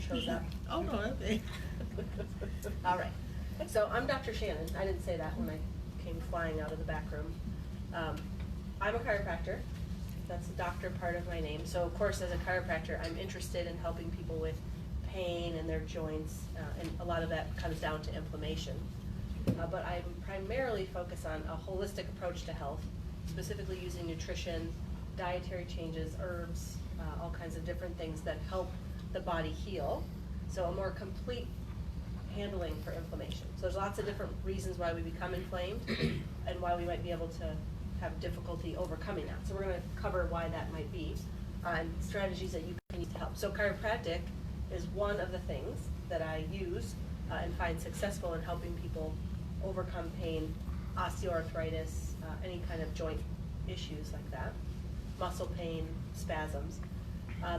shows up. Oh, no, okay. All right. So I'm Dr. Shannon. I didn't say that when I came flying out of the back room. I'm a chiropractor. That's the doctor part of my name. So of course, as a chiropractor, I'm interested in helping people with pain in their joints, and a lot of that comes down to inflammation. But I primarily focus on a holistic approach to health, specifically using nutrition, dietary changes, herbs, all kinds of different things that help the body heal. So a more complete handling for inflammation. So there's lots of different reasons why we become inflamed and why we might be able to have difficulty overcoming that. So we're going to cover why that might be and strategies that you can use to help. So chiropractic is one of the things that I use and find successful in helping people overcome pain, osteoarthritis, any kind of joint issues like that, muscle pain, spasms.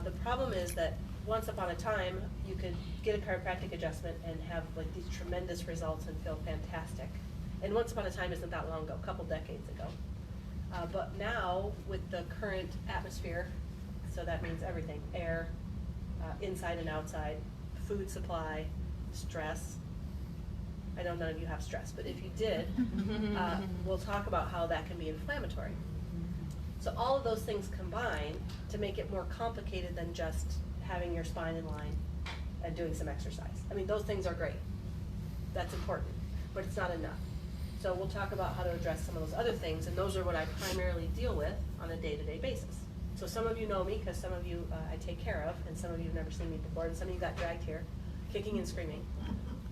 The problem is that once upon a time, you could get a chiropractic adjustment and have like these tremendous results and feel fantastic. And once upon a time isn't that long ago, a couple decades ago. But now, with the current atmosphere, so that means everything, air, inside and outside, food supply, stress. I know none of you have stress, but if you did, we'll talk about how that can be inflammatory. So all of those things combine to make it more complicated than just having your spine in line and doing some exercise. I mean, those things are great. That's important, but it's not enough. So we'll talk about how to address some of those other things, and those are what I primarily deal with on a day-to-day basis. So some of you know me because some of you I take care of, and some of you have never seen me before, and some of you got dragged here kicking and screaming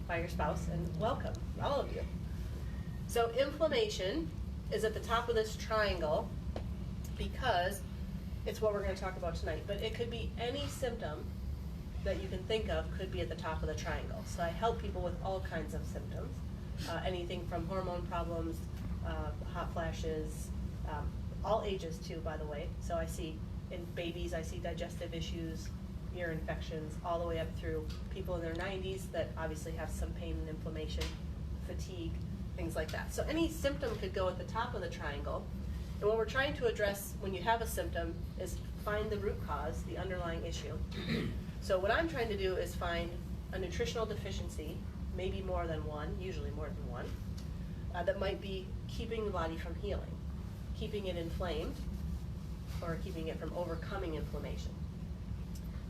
by your spouse, and welcome, all of you. So inflammation is at the top of this triangle because it's what we're going to talk about tonight, but it could be any symptom that you can think of could be at the top of the triangle. So I help people with all kinds of symptoms, anything from hormone problems, hot flashes, all ages too, by the way. So I see in babies, I see digestive issues, ear infections, all the way up through people in their 90s that obviously have some pain and inflammation, fatigue, things like that. So any symptom could go at the top of the triangle. And what we're trying to address when you have a symptom is find the root cause, the underlying issue. So what I'm trying to do is find a nutritional deficiency, maybe more than one, usually more than one, that might be keeping the body from healing, keeping it inflamed, or keeping it from overcoming inflammation.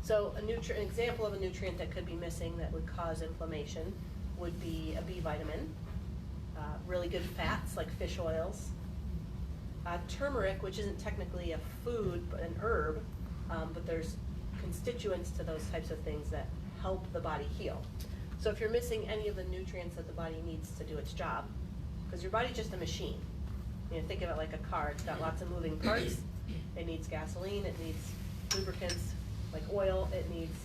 So an example of a nutrient that could be missing that would cause inflammation would be a B vitamin, really good fats like fish oils, turmeric, which isn't technically a food, but an herb, but there's constituents to those types of things that help the body heal. So if you're missing any of the nutrients that the body needs to do its job, because your body's just a machine. You know, think of it like a car. It's got lots of moving parts. It needs gasoline, it needs lubricants like oil, it needs,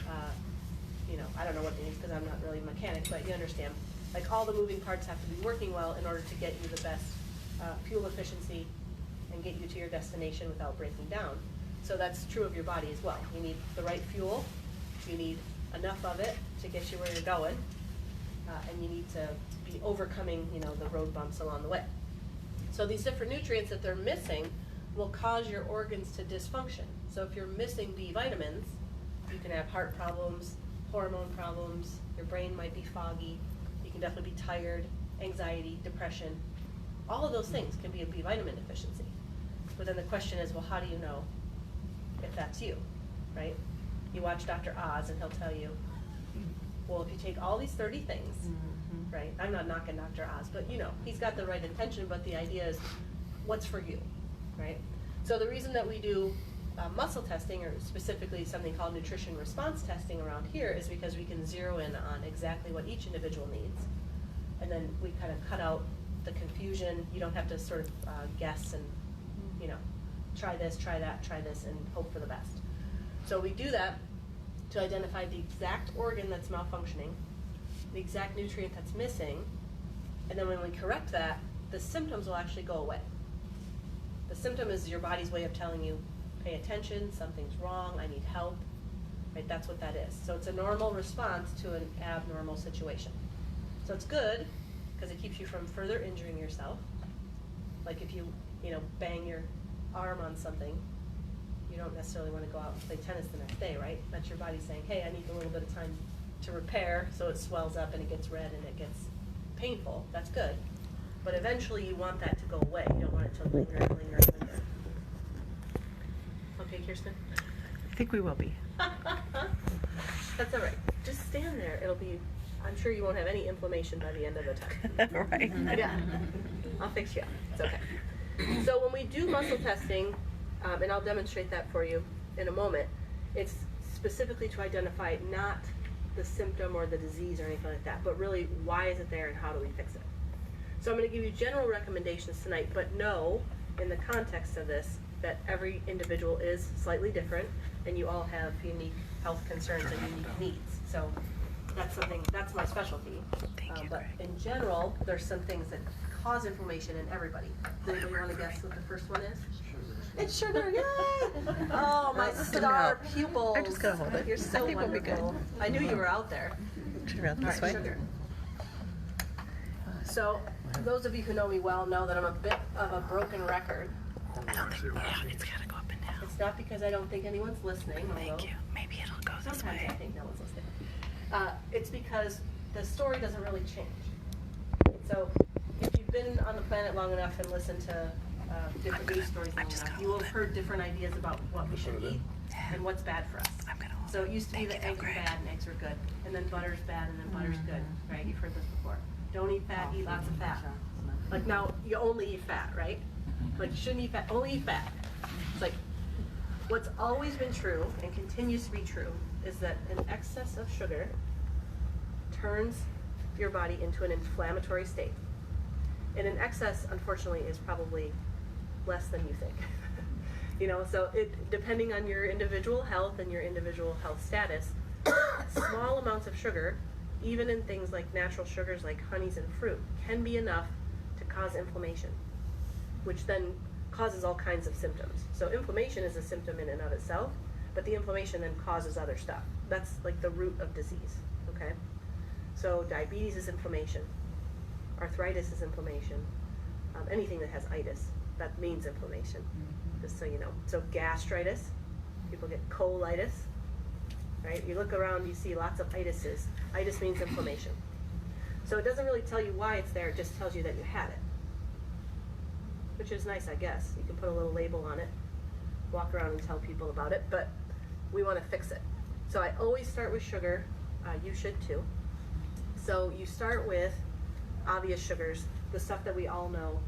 I don't know what it needs because I'm not really a mechanic, but you understand. Like all the moving parts have to be working well in order to get you the best fuel efficiency and get you to your destination without breaking down. So that's true of your body as well. You need the right fuel, you need enough of it to get you where you're going, and you need to be overcoming, the road bumps along the way. So these different nutrients that they're missing will cause your organs to dysfunction. So if you're missing B vitamins, you can have heart problems, hormone problems, your brain might be foggy, you can definitely be tired, anxiety, depression. All of those things can be a B vitamin deficiency. But then the question is, well, how do you know if that's you, right? You watch Dr. Oz and he'll tell you, well, if you take all these 30 things, right? I'm not knocking Dr. Oz, but he's got the right intention, but the idea is what's for you, right? So the reason that we do muscle testing, or specifically something called nutrition response testing around here, is because we can zero in on exactly what each individual needs. And then we kind of cut out the confusion. You don't have to sort of guess and, try this, try that, try this, and hope for the best. So we do that to identify the exact organ that's malfunctioning, the exact nutrient that's missing, and then when we correct that, the symptoms will actually go away. The symptom is your body's way of telling you, pay attention, something's wrong, I need help, right? That's what that is. So it's a normal response to an abnormal situation. So it's good because it keeps you from further injuring yourself. Like if you, bang your arm on something, you don't necessarily want to go out and play tennis the next day, right? That's your body saying, hey, I need a little bit of time to repair, so it swells up and it gets red and it gets painful. That's good. But eventually you want that to go away. You don't want it to linger and linger and linger. Okay, Kirsten? I think we will be. That's all right. Just stand there. It'll be, I'm sure you won't have any inflammation by the end of the time. Right. Yeah. I'll fix you up. It's okay. So when we do muscle testing, and I'll demonstrate that for you in a moment, it's specifically to identify not the symptom or the disease or anything like that, but really why is it there and how do we fix it. So I'm going to give you general recommendations tonight, but know in the context of this that every individual is slightly different and you all have unique health concerns and unique needs. So that's my specialty. Thank you, but Greg. in general, there's some things that cause inflammation in everybody. Does anybody want to guess what the first one is? It's sugar, yay! Oh, my star pupils. I'm just gonna hold it. You're so I think wonderful. we'll be good. I knew you were out there. Should we run All this right, way? sugar. So, those of you who know me well know that I'm a bit of a broken record. I don't think, yeah, it's gotta go up and down. It's not because I don't think anyone's listening. Thank you. Maybe it'll go this Sometimes way. I think no one's listening. It's because the story doesn't really change. So, if you've been on the planet long enough and listened to different news stories long enough, you will have heard different ideas about what we should eat and what's bad for us. I'm gonna hold So it used to be Thank that you, eggs are Greg. bad and eggs are good, and then butter's bad and then butter's good, right? You've heard this before. Don't eat fat, eat lots of fat. Like now, you only eat fat, right? Like you shouldn't eat fat, only eat fat. It's like, what's always been true and continues to be true is that an excess of sugar turns your body into an inflammatory state. And an excess, unfortunately, is probably less than you think. You know, so depending on your individual health and your individual health status, small amounts of sugar, even in things like natural sugars like honeys and fruit, can be enough to cause inflammation, which then causes all kinds of symptoms. So inflammation is a symptom in and of itself, but the inflammation then causes other stuff. That's like the root of disease, okay? So diabetes is inflammation. Arthritis is inflammation. Anything that has itis, that means inflammation, just so you know. So gastritis, people get colitis, right? You look around, you see lots of itises. Itis means inflammation. So it doesn't really tell you why it's there, it just tells you that you had it. Which is nice, I guess. You can put a little label on it, walk around and tell people about it, but we want to fix it. So I always start with sugar. You should too. So you start with obvious sugars, the stuff that we all know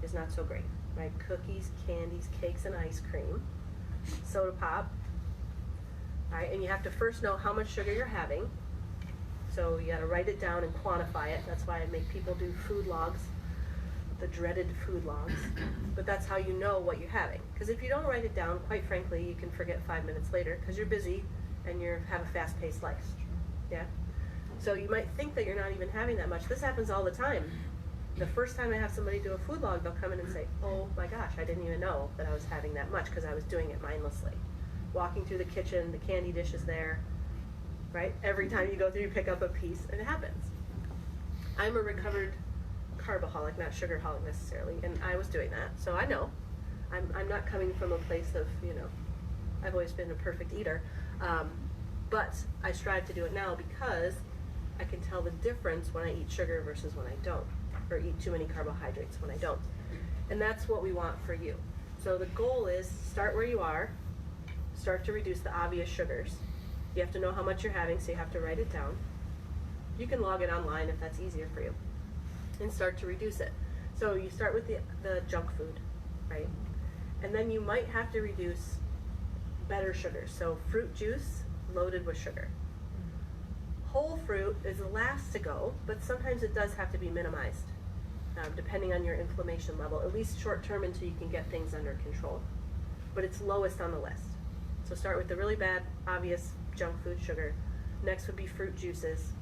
is not so great, right? Cookies, candies, cakes, and ice cream, soda pop. All right, and you have to first know how much sugar you're having. So you got to write it down and quantify it. That's why I make people do food logs, the dreaded food logs. But that's how you know what you're having. Because if you don't write it down, quite frankly, you can forget 5 minutes later because you're busy and you have a fast-paced life. Yeah. So you might think that you're not even having that much. This happens all the time. The first time I have somebody do a food log, they'll come in and say, oh my gosh, I didn't even know that I was having that much because I was doing it mindlessly. Walking through the kitchen, the candy dish is there, right? Every time you go through, you pick up a piece, and it happens. I'm a recovered carbaholic, not sugarholic necessarily, and I was doing that, so I know. I'm not coming from a place of, you know, I've always been a perfect eater, but I strive to do it now because I can tell the difference when I eat sugar versus when I don't, or eat too many carbohydrates when I don't. And that's what we want for you. So the goal is start where you are, start to reduce the obvious sugars. You have to know how much you're having, so you have to write it down. You can log it online if that's easier for you, and start to reduce it. So you start with the junk food, right? And then you might have to reduce better sugars. So fruit juice loaded with sugar. Whole fruit is the last to go, but sometimes it does have to be minimized, depending on your inflammation level, at least short term until you can get things under control. But it's lowest on the list. So start with the really bad, obvious junk food sugar. Next would be fruit juices.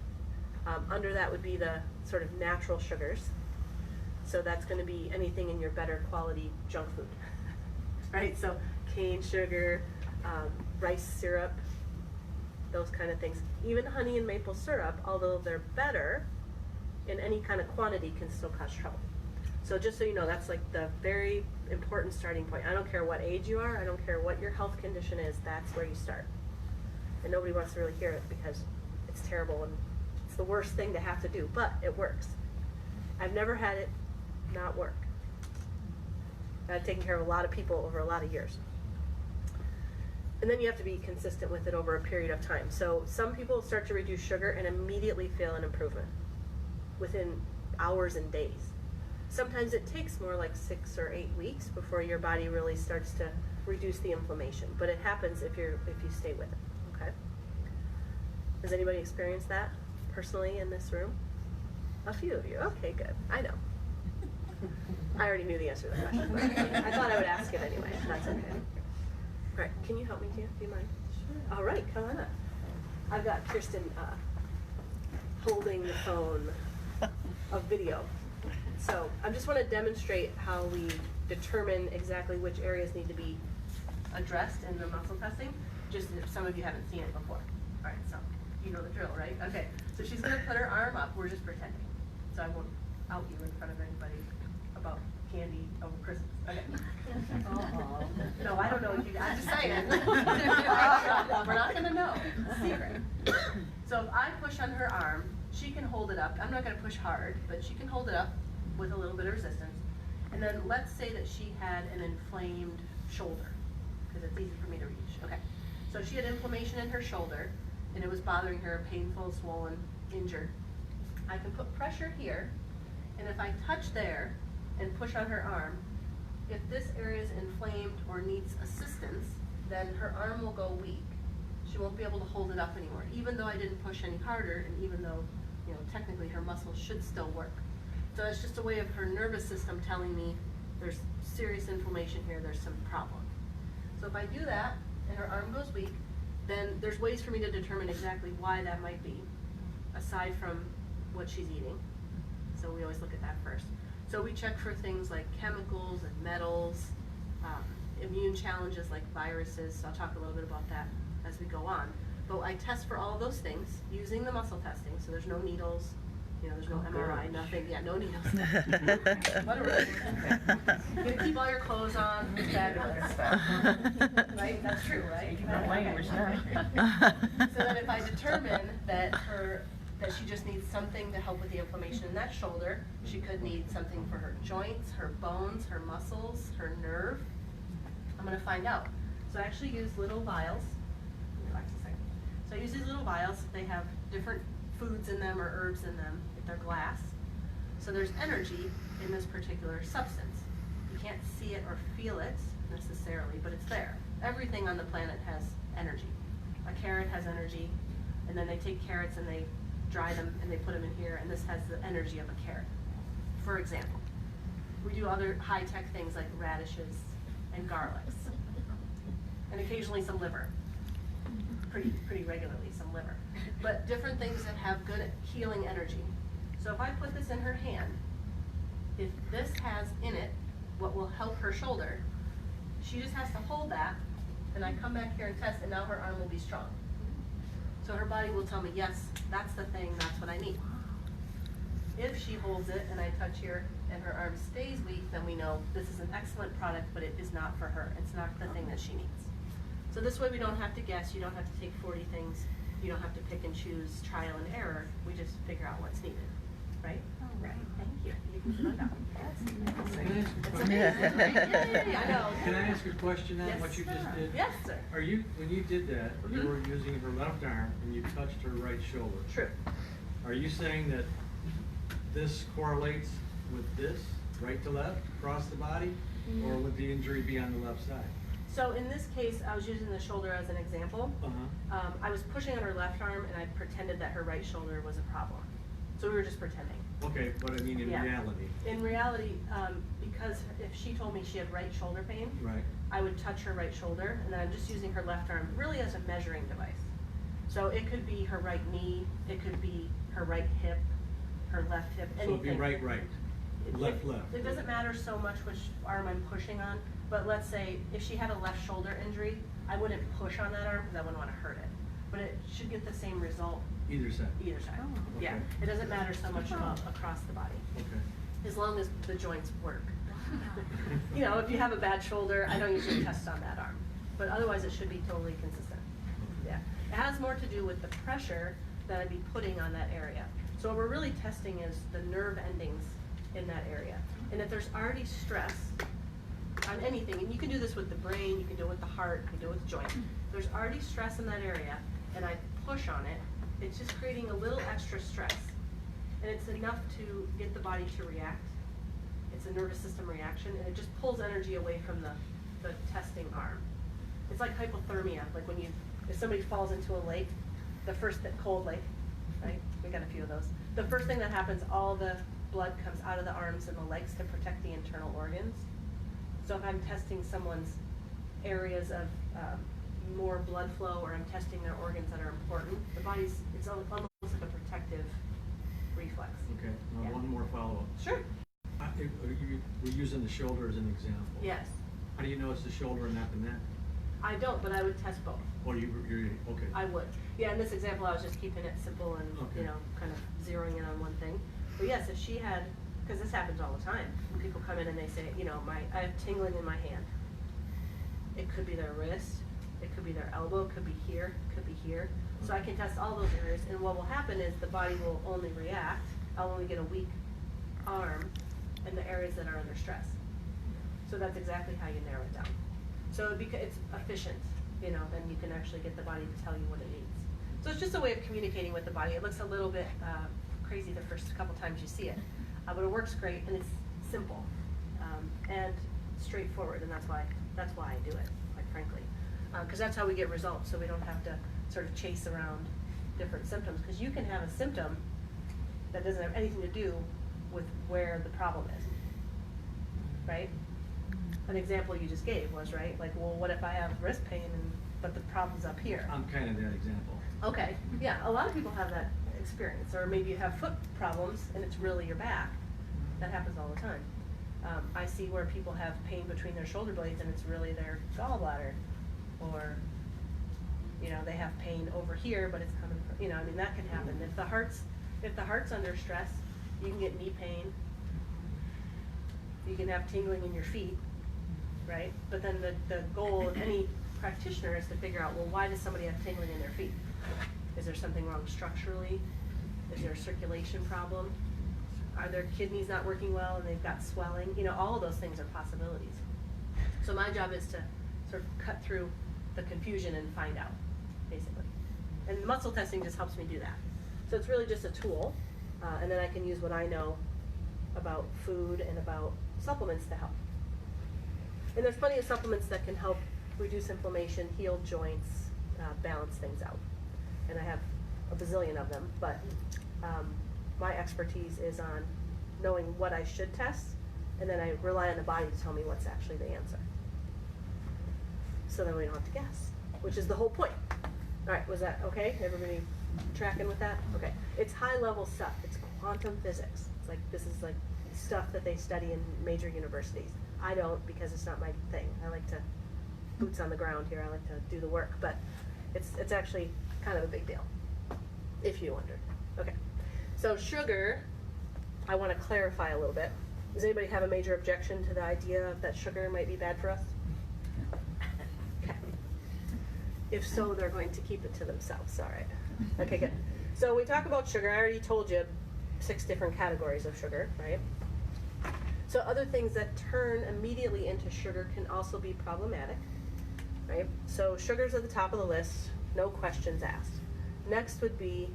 Under that would be the sort of natural sugars. So that's going to be anything in your better quality junk food, right? So cane sugar, rice syrup, those kind of things. Even honey and maple syrup, although they're better, in any kind of quantity can still cause trouble. So just so you know, that's like the very important starting point. I don't care what age you are, I don't care what your health condition is, that's where you start. And nobody wants to really hear it because it's terrible and it's the worst thing to have to do, but it works. I've never had it not work. I've taken care of a lot of people over a lot of years. And then you have to be consistent with it over a period of time. So some people start to reduce sugar and immediately feel an improvement within hours and days. Sometimes it takes more like 6 or 8 weeks before your body really starts to reduce the inflammation, but it happens if you stay with it, okay? Has anybody experienced that personally in this room? A few of you, okay, good, I know. I already knew the answer to the question, but I thought I would ask it anyway, that's okay. All right, can you help me, Tia? Do you mind? Sure. All right, come on up. I've got Kirsten holding the phone of video. So I just want to demonstrate how we determine exactly which areas need to be addressed in the muscle testing, just if some of you haven't seen it before. All right, so you know the drill, right? Okay, so she's going to put her arm up. We're just pretending. So I won't out you in front of anybody about candy over Christmas. Okay. No, I don't know what you I'm just saying. We're not going to know. Secret. So if I push on her arm, she can hold it up. I'm not going to push hard, but she can hold it up with a little bit of resistance. And then let's say that she had an inflamed shoulder, because it's easy for me to reach. Okay. So she had inflammation in her shoulder, and it was bothering her, painful, swollen, injured. I can put pressure here, and if I touch there and push on her arm, if this area is inflamed or needs assistance, then her arm will go weak. She won't be able to hold it up anymore, even though I didn't push any harder, and even though, you know, technically her muscles should still work. So it's just a way of her nervous system telling me there's serious inflammation here, there's some problem. So if I do that, and her arm goes weak, then there's ways for me to determine exactly why that might be, aside from what she's eating. So we always look at that first. So we check for things like chemicals and metals, immune challenges like viruses. So I'll talk a little bit about that as we go on. But I test for all of those things using the muscle testing. So there's no needles, you know, there's no MRI, nothing. Yeah, no needles. What a relief. You can keep all your clothes on. It's fabulous. Right? That's true, right? So then if I determine that she just needs something to help with the inflammation in that shoulder, she could need something for her joints, her bones, her muscles, her nerve. I'm going to find out. So I actually use little vials. Relax a second. So I use these little vials. They have different foods in them or herbs in them if they're glass. So there's energy in this particular substance. You can't see it or feel it necessarily, but it's there. Everything on the planet has energy. A carrot has energy, and then they take carrots and they dry them and they put them in here, and this has the energy of a carrot, for example. We do other high-tech things like radishes and garlics, and occasionally some liver, pretty regularly some liver, but different things that have good healing energy. So if I put this in her hand, if this has in it what will help her shoulder, she just has to hold that, and I come back here and test, and now her arm will be strong. So her body will tell me, yes, that's the thing, that's what I need. If she holds it and I touch here and her arm stays weak, then we know this is an excellent product, but it is not for her. It's not the thing that she needs. So this way we don't have to guess, you don't have to take 40 things, you don't have to pick and choose trial and error, we just figure out what's needed, right? All right, thank you. You can sit down. That's amazing. It's amazing, right? Yeah, I know. Can I ask a question on what you just did? Yes, sir. Are you, when you did that, you were using her left arm and you touched her right shoulder. True. Are you saying that this correlates with this, right to left, across the body, or would the injury be on the left side? So in this case, I was using the shoulder as an example. I was pushing on her left arm and I pretended that her right shoulder was a problem. So we were just pretending. Okay, but I mean in reality. In reality, because if she told me she had right shoulder pain, Right. I would touch her right shoulder, and then I'm just using her left arm really as a measuring device. So it could be her right knee, it could be her right hip, her left hip, anything. So it'd be right, left, left. It doesn't matter so much which arm I'm pushing on, but let's say if she had a left shoulder injury, I wouldn't push on that arm because I wouldn't want to hurt it. But it should get the same result Either side. either side. Oh, Yeah, okay. it doesn't matter so much about across the body. Okay. as long as the joints work. You know, if you have a bad shoulder, I don't usually test on that arm, but otherwise it should be totally consistent. Yeah, it has more to do with the pressure that I'd be putting on that area. So what we're really testing is the nerve endings in that area. And if there's already stress on anything, and you can do this with the brain, you can do it with the heart, you can do it with the joint. There's already stress in that area, and I push on it, it's just creating a little extra stress. And it's enough to get the body to react. It's a nervous system reaction, and it just pulls energy away from the testing arm. It's like hypothermia, like when if somebody falls into a lake, cold lake, right? We got a few of those. The first thing that happens, all the blood comes out of the arms and the legs to protect the internal organs. So if I'm testing someone's areas of more blood flow, or I'm testing their organs that are important, it's almost like a protective reflex. Okay, now Yeah. one more follow-up. Sure. We're using the shoulder as an example. Yes. How do you know it's the shoulder and not the neck? I don't, but I would test both. Or you're, okay. I would. Yeah, in this example, I was just keeping it simple and, Okay. kind of zeroing in on one thing. But yes, if she had, because this happens all the time, when people come in and they say, I have tingling in my hand. It could be their wrist, it could be their elbow, it could be here, it could be here. So I can test all those areas, and what will happen is the body will only react. I'll only get a weak arm in the areas that are under stress. So that's exactly how you narrow it down. So it's efficient, then you can actually get the body to tell you what it needs. So it's just a way of communicating with the body. It looks a little bit crazy the first couple times you see it, but it works great, and it's simple and straightforward, and that's why I do it, quite frankly, because that's how we get results. So we don't have to sort of chase around different symptoms, because you can have a symptom that doesn't have anything to do with where the problem is, right? An example you just gave was, right, like, well, what if I have wrist pain but the problem's up here? I'm kind of that example. Okay, yeah, a lot of people have that experience, or maybe you have foot problems and it's really your back. That happens all the time. I see where people have pain between their shoulder blades and it's really their gallbladder, or they have pain over here, but it's coming from, that can happen. If the heart's under stress, you can get knee pain. You can have tingling in your feet, right? But then the goal of any practitioner is to figure out, well, why does somebody have tingling in their feet? Is there something wrong structurally? Is there a circulation problem? Are their kidneys not working well and they've got swelling? All of those things are possibilities. So my job is to sort of cut through the confusion and find out, basically. And muscle testing just helps me do that. So it's really just a tool, and then I can use what I know about food and about supplements to help. And there's plenty of supplements that can help reduce inflammation, heal joints, balance things out. And I have a bazillion of them, but my expertise is on knowing what I should test, and then I rely on the body to tell me what's actually the answer. So then we don't have to guess, which is the whole point. All right, was that okay? Everybody tracking with that? Okay. It's high-level stuff. It's quantum physics. This is like stuff that they study in major universities. I don't, because it's not my thing. I like to boots on the ground here. I like to do the work, but it's actually kind of a big deal, if you wondered. Okay. So sugar, I want to clarify a little bit. Does anybody have a major objection to the idea that sugar might be bad for us? Okay. If so, they're going to keep it to themselves. All right. Okay, good. So we talk about sugar. I already told you 6 different categories of sugar, right? So other things that turn immediately into sugar can also be problematic, right? So sugar's at the top of the list, no questions asked. Next would be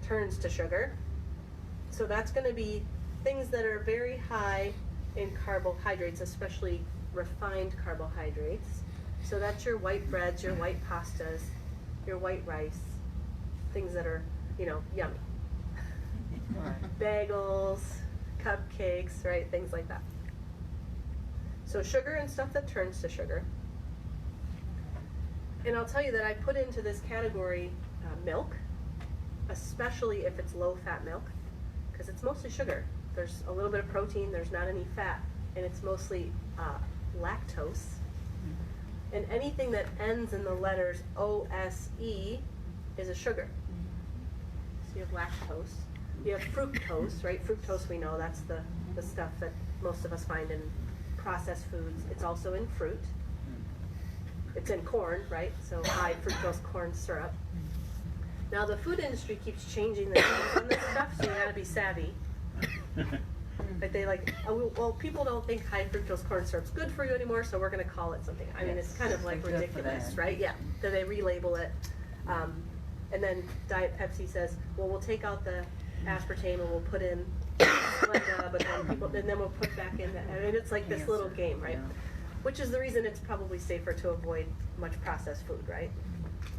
turns to sugar. So that's going to be things that are very high in carbohydrates, especially refined carbohydrates. So that's your white breads, your white pastas, your white rice, things that are, yummy. Bagels, cupcakes, right? Things like that. So sugar and stuff that turns to sugar. And I'll tell you that I put into this category milk, especially if it's low-fat milk, because it's mostly sugar. There's a little bit of protein, there's not any fat, and it's mostly lactose. And anything that ends in the letters OSE is a sugar. So you have lactose. You have fructose, right? Fructose, we know that's the stuff that most of us find in processed foods. It's also in fruit. It's in corn, right? So high fructose corn syrup. Now the food industry keeps changing the names on this stuff, so you gotta be savvy. Like they well, people don't think high fructose corn syrup's good for you anymore, so we're gonna call it something. I mean, it's kind of like ridiculous, right? Yeah. So they relabel it. And then Diet Pepsi says, well, we'll take out the aspartame and we'll put in Splenda, but then we'll put back in that. I mean, it's like this little game, right? Which is the reason it's probably safer to avoid much processed food, right?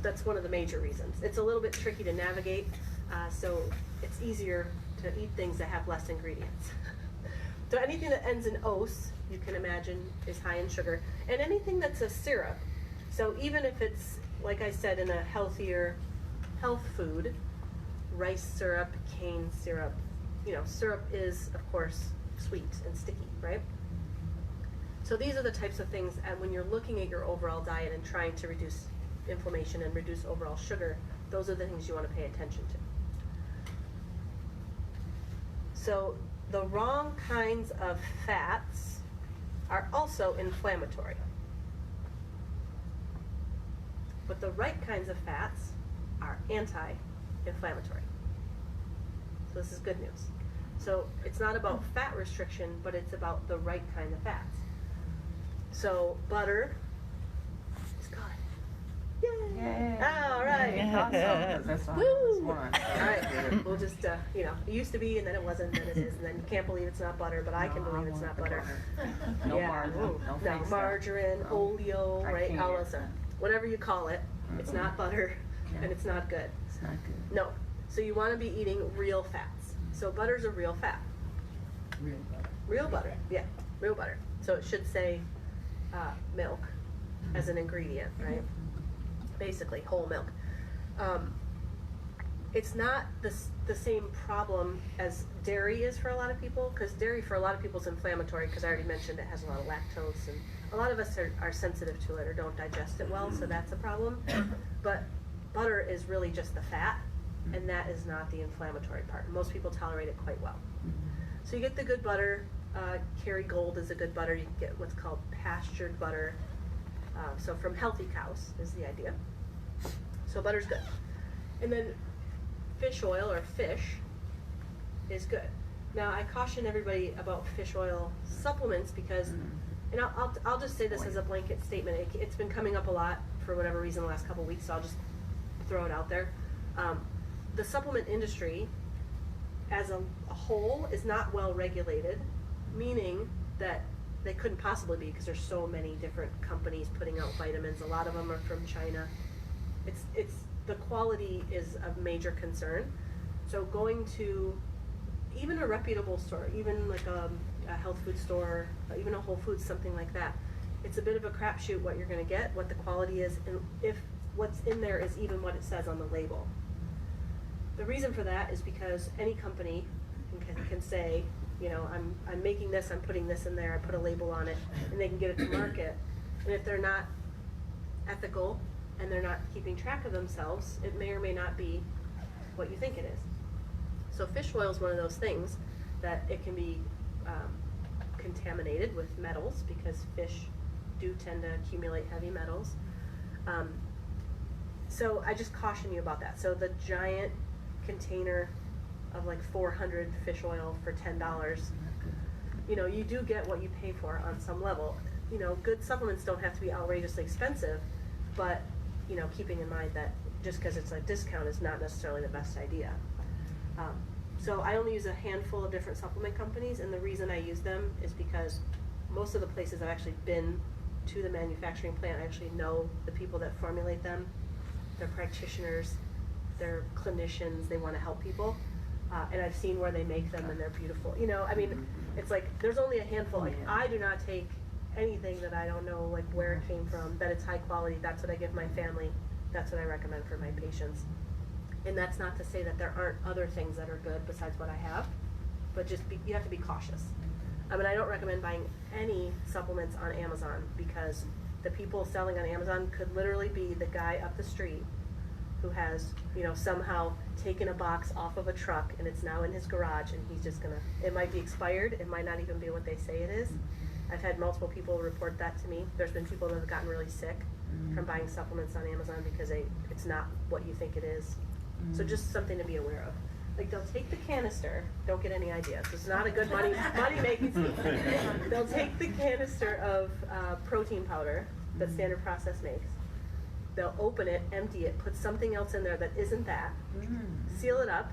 That's one of the major reasons. It's a little bit tricky to navigate, so it's easier to eat things that have less ingredients. So anything that ends in ose, you can imagine, is high in sugar. And anything that's a syrup, so even if it's, like I said, in a healthier health food, rice syrup, cane syrup, syrup is, of course, sweet and sticky, right? So these are the types of things, and when you're looking at your overall diet and trying to reduce inflammation and reduce overall sugar, those are the things you want to pay attention to. So the wrong kinds of fats are also inflammatory. But the right kinds of fats are anti-inflammatory. So this is good news. So it's not about fat restriction, but it's about the right kind of fats. So butter is good. Yay! All right. Awesome. That's all Woo! one. All right. We'll just, it used to be, and then it wasn't, then it is, and then you can't believe it's not butter, but I can believe it's not butter. No Yeah. margarine. Ooh. No No fake margarine, stuff. oleo, I right? can't. All those stuff. Whatever you call it, it's not butter, and it's not good. It's not good. No. So you want to be eating real fats. So butter's a real fat. Real butter. Real butter, yeah, real butter. So it should say milk as an ingredient, right? Basically, whole milk. It's not the same problem as dairy is for a lot of people, because dairy for a lot of people is inflammatory, because I already mentioned it has a lot of lactose, and a lot of us are sensitive to it or don't digest it well, so that's a problem. But butter is really just the fat, and that is not the inflammatory part. Most people tolerate it quite well. So you get the good butter. Kerrygold is a good butter. You can get what's called pastured butter. So from healthy cows is the idea. So butter's good. And then fish oil or fish is good. Now I caution everybody about fish oil supplements because, and I'll just say this as a blanket statement. It's been coming up a lot for whatever reason the last couple of weeks, so I'll just throw it out there. The supplement industry as a whole is not well regulated, meaning that they couldn't possibly be because there's so many different companies putting out vitamins. A lot of them are from China. It's the quality is a major concern. So going to even a reputable store, even like a health food store, even a Whole Foods, something like that, it's a bit of a crapshoot what you're going to get, what the quality is, and if what's in there is even what it says on the label. The reason for that is because any company can say, I'm making this, I'm putting this in there, I put a label on it, and they can get it to market. And if they're not ethical and they're not keeping track of themselves, it may or may not be what you think it is. So fish oil is one of those things that it can be contaminated with metals because fish do tend to accumulate heavy metals. So I just caution you about that. So the giant container of like 400 fish oil for $10, you do get what you pay for on some level. Good supplements don't have to be outrageously expensive, but keeping in mind that just because it's a discount is not necessarily the best idea. So I only use a handful of different supplement companies, and the reason I use them is because most of the places I've actually been to the manufacturing plant, I actually know the people that formulate them. They're practitioners, they're clinicians, they want to help people. And I've seen where they make them and they're beautiful. It's like there's only a handful. Like I do not take anything that I don't know like where it came from, that it's high quality. That's what I give my family. That's what I recommend for my patients. And that's not to say that there aren't other things that are good besides what I have, but you have to be cautious. I don't recommend buying any supplements on Amazon because the people selling on Amazon could literally be the guy up the street who has, you know, somehow taken a box off of a truck and it's now in his garage and he's just gonna, it might be expired, it might not even be what they say it is. I've had multiple people report that to me. There's been people that have gotten really sick from buying supplements on Amazon because it's not what you think it is. So just something to be aware of. Like, they'll take the canister, don't get any ideas, it's not a good money making scheme. They'll take the canister of protein powder that Standard Process makes. They'll open it, empty it, put something else in there that isn't that, seal it up,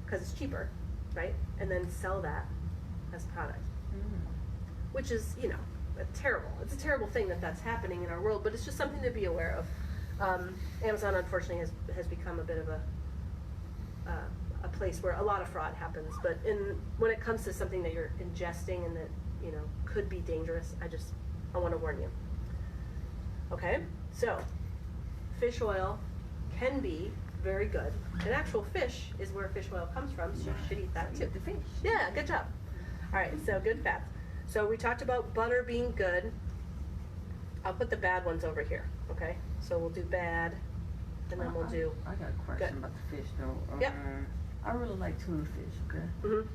because it's cheaper, right? And then sell that as product. Which is, you know, it's a terrible thing that that's happening in our world, but it's just something to be aware of. Amazon, unfortunately, has become a bit of a place where a lot of fraud happens, but when it comes to something that you're ingesting and that, you know, could be dangerous, I want to warn you. Okay, so fish oil can be very good. And actual fish is where fish oil comes from, so you should eat that too. The fish. Yeah, good job. All right, so good fats. So we talked about butter being good. I'll put the bad ones over here, okay? So we'll do bad, and then we'll do I got a question good. about the fish though. Yep. I really like tuna fish, okay? Mm-hmm.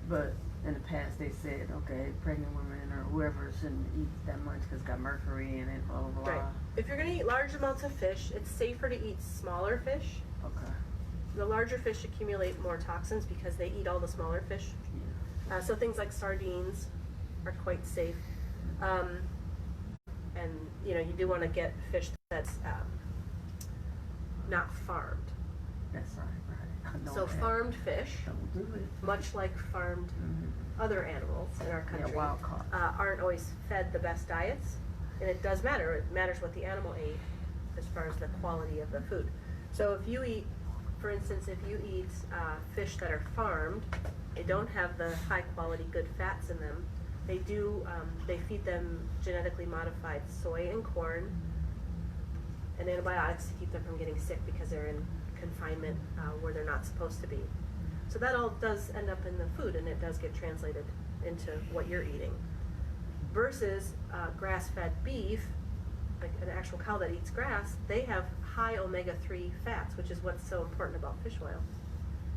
But in the past they said, okay, pregnant women or whoever shouldn't eat that much because it's got mercury in it, blah, blah, blah. Right. If you're going to eat large amounts of fish, it's safer to eat smaller fish. Okay. The larger fish accumulate more toxins because they eat all the smaller fish. Yeah. So things like sardines are quite safe. And, you know, you do want to get fish that's not farmed. That's right. I know So that. farmed fish, Don't do it. much like farmed other animals in our country, wild caught. aren't always fed the best diets. And it does matter. It matters what the animal ate as far as the quality of the food. So if you eat, for instance, if you eat fish that are farmed, they don't have the high quality good fats in them. They do, they feed them genetically modified soy and corn and antibiotics to keep them from getting sick because they're in confinement where they're not supposed to be. So that all does end up in the food and it does get translated into what you're eating. Versus grass-fed beef, like an actual cow that eats grass, they have high omega-3 fats, which is what's so important about fish oil.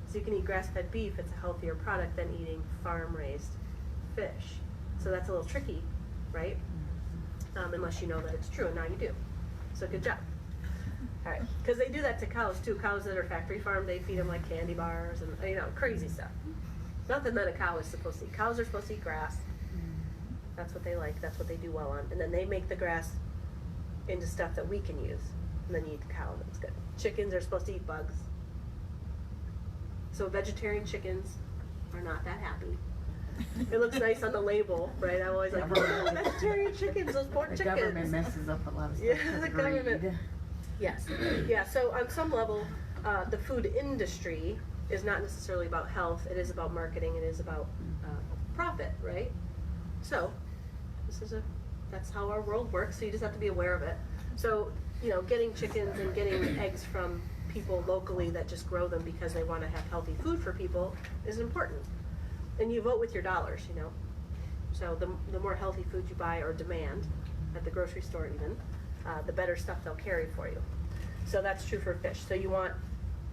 So you can eat grass-fed beef, it's a healthier product than eating farm-raised fish. So that's a little tricky, right? Unless you know that it's true, and now you do. So good job. All right, because they do that to cows too. Cows that are factory farmed, they feed them like candy bars and, you know, crazy stuff. Nothing that a cow is supposed to eat. Cows are supposed to eat grass. That's what they like. That's what they do well on. And then they make the grass into stuff that we can use. And then you eat the cow, and it's good. Chickens are supposed to eat bugs. So vegetarian chickens are not that happy. It looks nice on the label, right? I'm always like, oh, vegetarian chickens, those poor The chickens. government messes up a lot of stuff. Yeah, 'cause the of government. greed. Yes. Yeah, so on some level, the food industry is not necessarily about health. It is about marketing. It is about profit, right? So that's how our world works. So you just have to be aware of it. So, you know, getting chickens and getting eggs from people locally that just grow them because they want to have healthy food for people is important. And you vote with your dollars, you know. So the more healthy food you buy or demand at the grocery store even, the better stuff they'll carry for you. So that's true for fish. So you want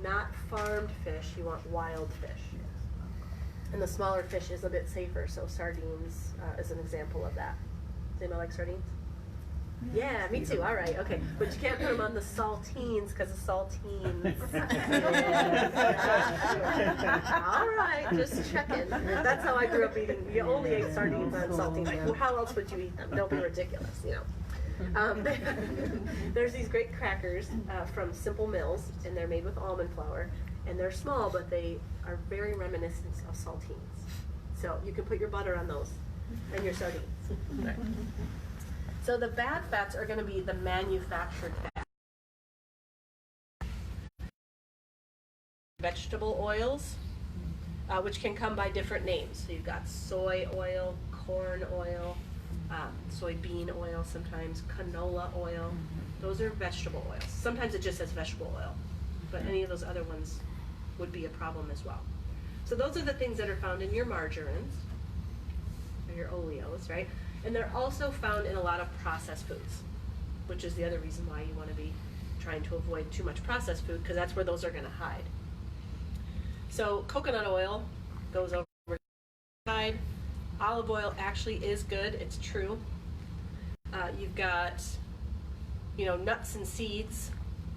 not farmed fish, you want wild fish. And the smaller fish is a bit safer, so sardines is an example of that. Does anyone like sardines? Yeah, me too. All right, okay. But you can't put them on the saltines because the saltines. All right, just checking. That's how I grew up eating. You only ate sardines on saltines. Well, how else would you eat them? Don't be ridiculous, you know. There's these great crackers from Simple Mills, and they're made with almond flour. And they're small, but they are very reminiscent of saltines. So you can put your butter on those and your sardines. Right. So the bad fats are going to be the manufactured fats. Vegetable oils, which can come by different names. So you've got soy oil, corn oil, soybean oil, sometimes canola oil. Those are vegetable oils. Sometimes it just says vegetable oil, but any of those other ones would be a problem as well. So those are the things that are found in your margarines, or your oleos, right? And they're also found in a lot of processed foods, which is the other reason why you want to be trying to avoid too much processed food because that's where those are going to hide. So coconut oil goes over the side. Olive oil actually is good. It's true. You've got, nuts and seeds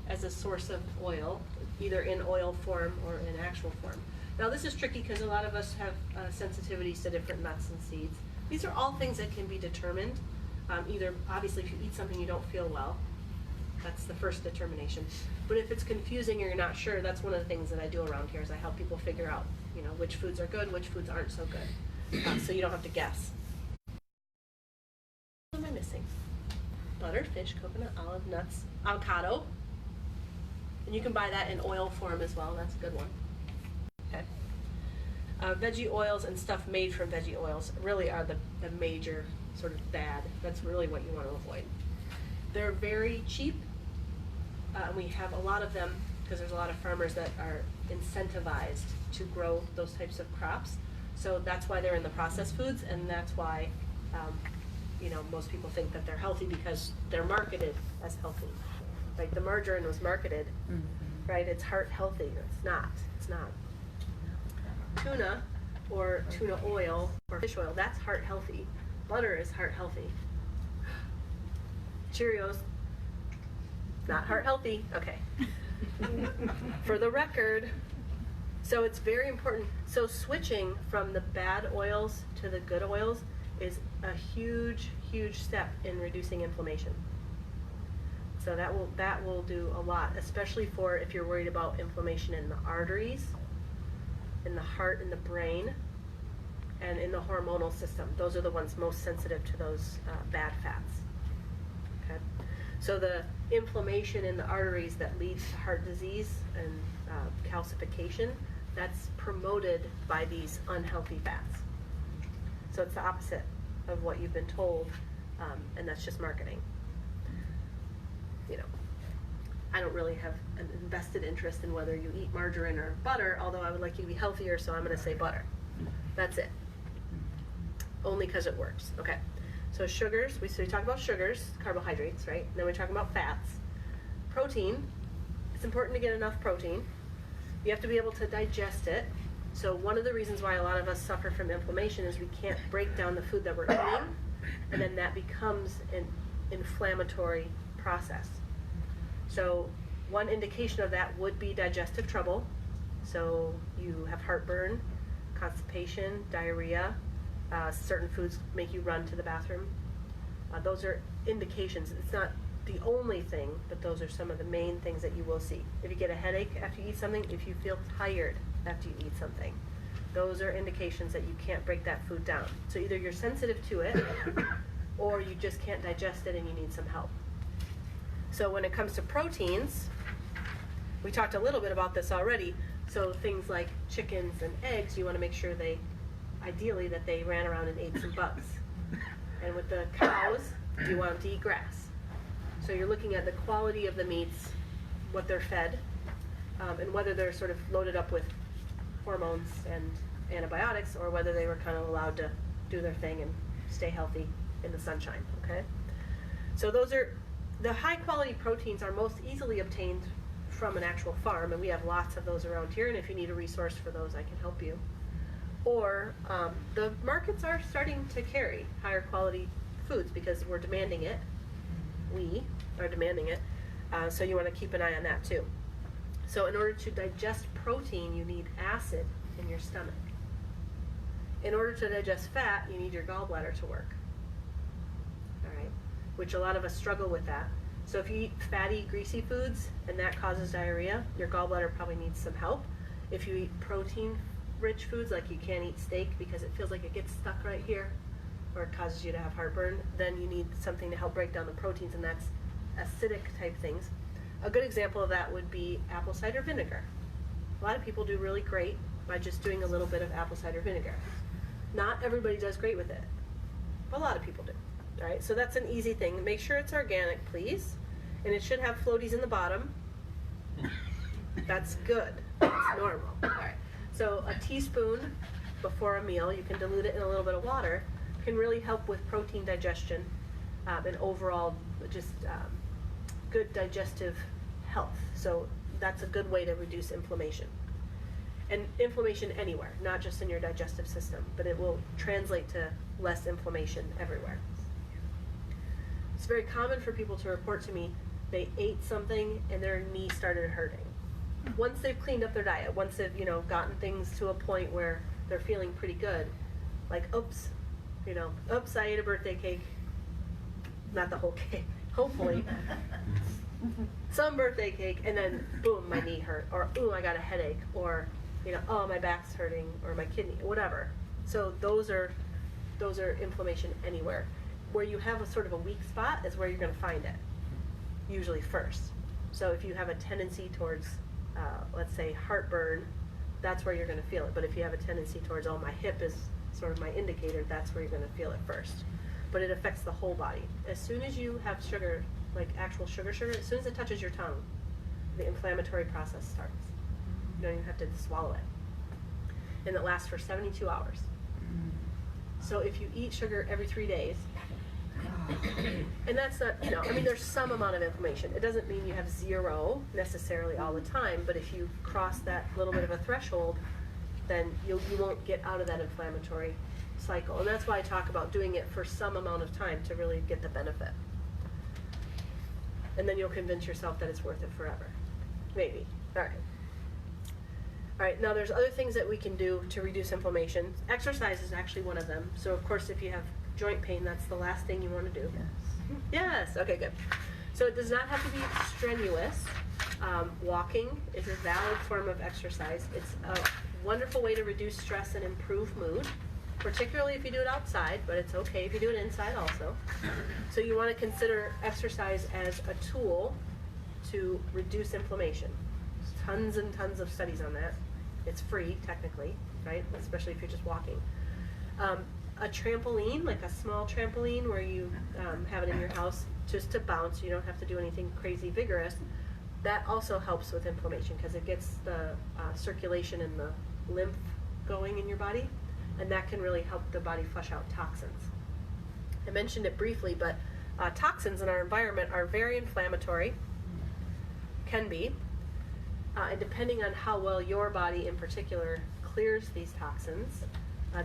as a source of oil, either in oil form or in actual form. Now this is tricky because a lot of us have sensitivities to different nuts and seeds. These are all things that can be determined. Either, obviously, if you eat something you don't feel well, that's the first determination. But if it's confusing or you're not sure, that's one of the things that I do around here is I help people figure out, which foods are good, which foods aren't so good, so you don't have to guess. What am I missing? Butter, fish, coconut, olive, nuts, avocado. And you can buy that in oil form as well. That's a good one. Okay. Veggie oils and stuff made from veggie oils really are the major sort of bad. That's really what you want to avoid. They're very cheap. We have a lot of them because there's a lot of farmers that are incentivized to grow those types of crops. So that's why they're in the processed foods, and that's why most people think that they're healthy because they're marketed as healthy. Like the margarine was marketed, right? It's heart healthy. It's not. It's not. Tuna or tuna oil or fish oil, that's heart healthy. Butter is heart healthy. Cheerios, not heart healthy. Okay. For the record. So it's very important. So switching from the bad oils to the good oils is a huge, huge step in reducing inflammation. So that will do a lot, especially for if you're worried about inflammation in the arteries, in the heart, in the brain, and in the hormonal system. Those are the ones most sensitive to those bad fats. Okay? So the inflammation in the arteries that leads to heart disease and calcification, that's promoted by these unhealthy fats. So it's the opposite of what you've been told, and that's just marketing. I don't really have an invested interest in whether you eat margarine or butter, although I would like you to be healthier, so I'm going to say butter. That's it. Only because it works. Okay. So sugars, we talk about sugars, carbohydrates, right? And then we talk about fats. Protein, it's important to get enough protein. You have to be able to digest it. So one of the reasons why a lot of us suffer from inflammation is we can't break down the food that we're eating, and then that becomes an inflammatory process. So one indication of that would be digestive trouble. So you have heartburn, constipation, diarrhea, certain foods make you run to the bathroom. Those are indications. It's not the only thing, but those are some of the main things that you will see. If you get a headache after you eat something, if you feel tired after you eat something, those are indications that you can't break that food down. So either you're sensitive to it, or you just can't digest it and you need some help. So when it comes to proteins, we talked a little bit about this already. So things like chickens and eggs, you want to make sure ideally that they ran around and ate some bugs. And with the cows, you want them to eat grass. So you're looking at the quality of the meats, what they're fed, and whether they're sort of loaded up with hormones and antibiotics, or whether they were kind of allowed to do their thing and stay healthy in the sunshine, okay? So the high quality proteins are most easily obtained from an actual farm, and we have lots of those around here, and if you need a resource for those, I can help you. Or the markets are starting to carry higher quality foods because we're demanding it. We are demanding it, so you want to keep an eye on that too. So in order to digest protein, you need acid in your stomach. In order to digest fat, you need your gallbladder to work. All right, which a lot of us struggle with that. So if you eat fatty, greasy foods and that causes diarrhea, your gallbladder probably needs some help. If you eat protein-rich foods, like you can't eat steak because it feels like it gets stuck right here, or it causes you to have heartburn, then you need something to help break down the proteins, and that's acidic type things. A good example of that would be apple cider vinegar. A lot of people do really great by just doing a little bit of apple cider vinegar. Not everybody does great with it, but a lot of people do. All right, so that's an easy thing. Make sure it's organic, please, and it should have floaties in the bottom. That's good. That's normal. All right, so a teaspoon before a meal, you can dilute it in a little bit of water, can really help with protein digestion and overall just good digestive health. So that's a good way to reduce inflammation. And inflammation anywhere, not just in your digestive system, but it will translate to less inflammation everywhere. It's very common for people to report to me they ate something and their knee started hurting. Once they've cleaned up their diet, once they've, gotten things to a point where they're feeling pretty good, like, oops, I ate a birthday cake. Not the whole cake, hopefully. Some birthday cake, and then boom, my knee hurt, or ooh, I got a headache, or oh, my back's hurting, or my kidney, whatever. So those are inflammation anywhere. Where you have a sort of a weak spot is where you're going to find it, usually first. So if you have a tendency towards, let's say, heartburn, that's where you're going to feel it. But if you have a tendency towards, oh, my hip is sort of my indicator, that's where you're going to feel it first. But it affects the whole body. As soon as you have sugar, like actual sugar, as soon as it touches your tongue, the inflammatory process starts. You don't even have to swallow it. And it lasts for 72 hours. So if you eat sugar every 3 days, and that's not, there's some amount of inflammation. It doesn't mean you have zero necessarily all the time, but if you cross that little bit of a threshold, then you won't get out of that inflammatory cycle. And that's why I talk about doing it for some amount of time to really get the benefit. And then you'll convince yourself that it's worth it forever. Maybe. All right. All right, now there's other things that we can do to reduce inflammation. Exercise is actually one of them. So of course, if you have joint pain, that's the last thing you want to do. Yes. Okay, good. So it does not have to be strenuous. Walking is a valid form of exercise. It's a wonderful way to reduce stress and improve mood, particularly if you do it outside, but it's okay if you do it inside also. So you want to consider exercise as a tool to reduce inflammation. There's tons and tons of studies on that. It's free, technically, right? Especially if you're just walking. A trampoline, like a small trampoline where you have it in your house just to bounce, you don't have to do anything crazy vigorous, that also helps with inflammation because it gets the circulation and the lymph going in your body, and that can really help the body flush out toxins. I mentioned it briefly, but toxins in our environment are very inflammatory, can be, and depending on how well your body in particular clears these toxins,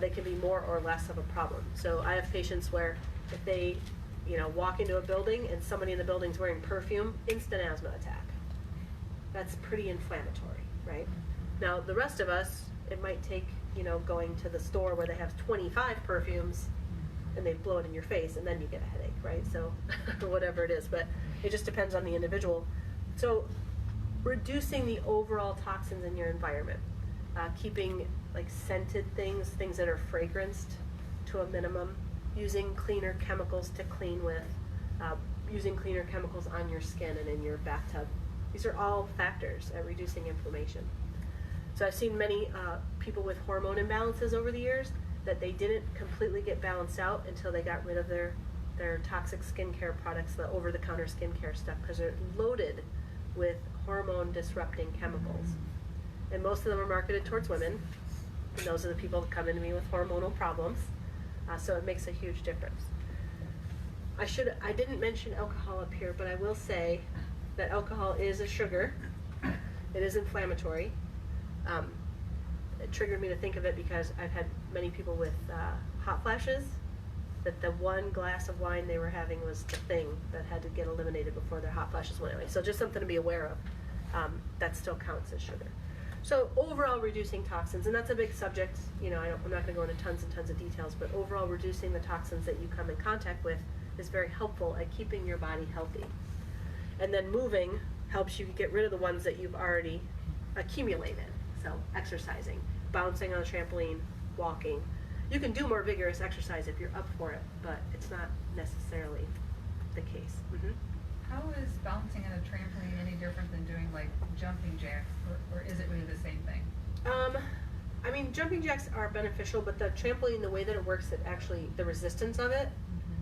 they can be more or less of a problem. So I have patients where if they, walk into a building and somebody in the building's wearing perfume, instant asthma attack. That's pretty inflammatory, right? Now the rest of us, it might take, going to the store where they have 25 perfumes and they blow it in your face and then you get a headache, right? So whatever it is, but it just depends on the individual. So reducing the overall toxins in your environment, keeping like scented things that are fragranced to a minimum, using cleaner chemicals to clean with, using cleaner chemicals on your skin and in your bathtub. These are all factors at reducing inflammation. So I've seen many people with hormone imbalances over the years that they didn't completely get balanced out until they got rid of their toxic skincare products, the over-the-counter skincare stuff, because they're loaded with hormone-disrupting chemicals. And most of them are marketed towards women, and those are the people that come into me with hormonal problems. So it makes a huge difference. I didn't mention alcohol up here, but I will say that alcohol is a sugar. It is inflammatory. It triggered me to think of it because I've had many people with hot flashes that the one glass of wine they were having was the thing that had to get eliminated before their hot flashes went away. So just something to be aware of. That still counts as sugar. So overall reducing toxins, and that's a big subject, I'm not going to go into tons and tons of details, but overall reducing the toxins that you come in contact with is very helpful at keeping your body healthy. And then moving helps you get rid of the ones that you've already accumulated. So exercising, bouncing on a trampoline, walking. You can do more vigorous exercise if you're up for it, but it's not necessarily the case. Mm-hmm. How is bouncing on a trampoline any different than doing like jumping jacks, or is it really the same thing? Jumping jacks are beneficial, but the trampoline, the way that it works, the resistance of it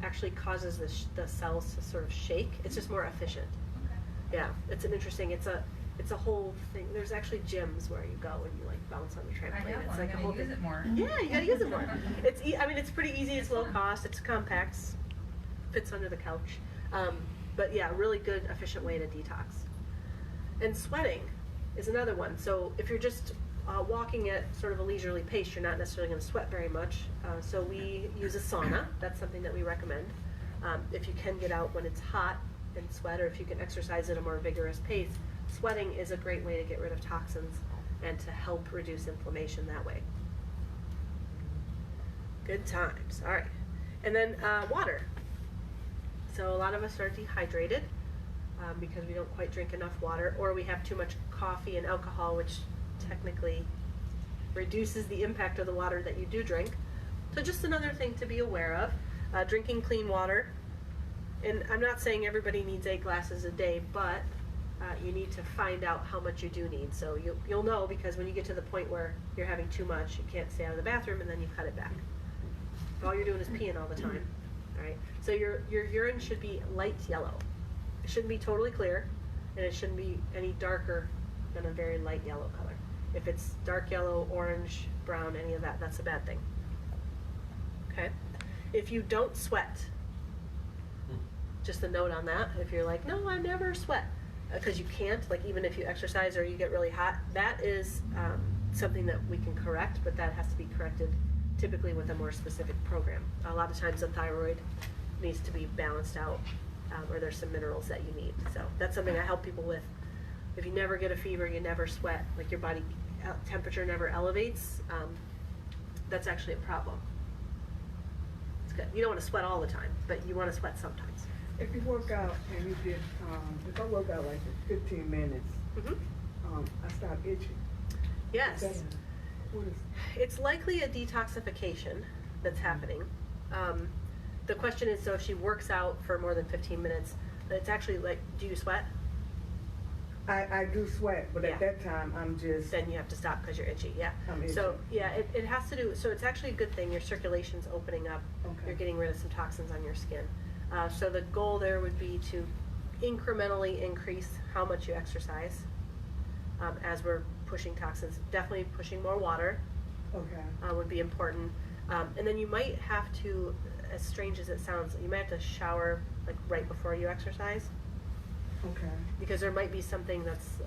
actually causes the cells to sort of shake. It's just more efficient. Okay. Yeah, it's a whole thing. There's actually gyms where you go and you like bounce on the trampoline. I have it's one. like I'm gonna use it more. Yeah, you gotta use it more. It's pretty easy. It's low cost. It's compact. Fits under the couch. But yeah, really good, efficient way to detox. And sweating is another one. So if you're just walking at sort of a leisurely pace, you're not necessarily going to sweat very much. So we use a sauna. That's something that we recommend. If you can get out when it's hot and sweat, or if you can exercise at a more vigorous pace, sweating is a great way to get rid of toxins and to help reduce inflammation that way. Good times. All right. And then water. So a lot of us are dehydrated because we don't quite drink enough water, or we have too much coffee and alcohol, which technically reduces the impact of the water that you do drink. So just another thing to be aware of. Drinking clean water. And I'm not saying everybody needs 8 glasses a day, but you need to find out how much you do need. So you'll know, because when you get to the point where you're having too much, you can't stay out of the bathroom, and then you cut it back. All you're doing is peeing all the time. All right. So your urine should be light yellow. It shouldn't be totally clear, and it shouldn't be any darker than a very light yellow color. If it's dark yellow, orange, brown, any of that, that's a bad thing. Okay? If you don't sweat, just a note on that, if you're like, no, I never sweat, because you can't, like even if you exercise or you get really hot, that is something that we can correct, but that has to be corrected typically with a more specific program. A lot of times the thyroid needs to be balanced out, or there's some minerals that you need. So that's something I help people with. If you never get a fever, you never sweat, like your body temperature never elevates, that's actually a problem. It's good. You don't want to sweat all the time, but you want to sweat sometimes. If you work out and you did, if I work out like for 15 minutes, I stop itching. Yes. What is? It's likely a detoxification that's happening. The question is, so if she works out for more than 15 minutes, it's actually like, do you sweat? I do sweat, but Yeah. at that time I'm just. Then you have to stop because you're itchy, yeah. I'm itchy. So yeah, it has to do, so it's actually a good thing. Your circulation's opening up. Okay. You're getting rid of some toxins on your skin. So the goal there would be to incrementally increase how much you exercise as we're pushing toxins. Definitely pushing more water Okay. would be important. And then you might have to, as strange as it sounds, you might have to shower like right before you exercise. Okay. Because there might be something that's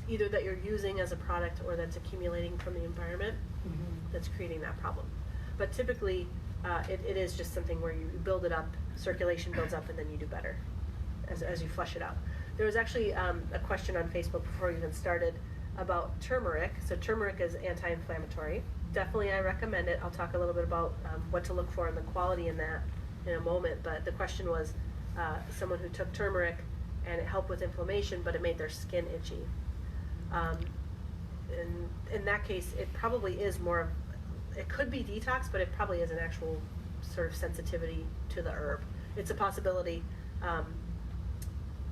either that you're using as a product or that's accumulating from the environment that's creating that problem. But typically, it is just something where you build it up, circulation builds up, and then you do better as you flush it out. There was actually a question on Facebook before we even started about turmeric. So turmeric is anti-inflammatory. Definitely I recommend it. I'll talk a little bit about what to look for and the quality in that in a moment. But the question was someone who took turmeric and it helped with inflammation, but it made their skin itchy. In that case, it probably is more of, it could be detox, but it probably is an actual sort of sensitivity to the herb. It's a possibility.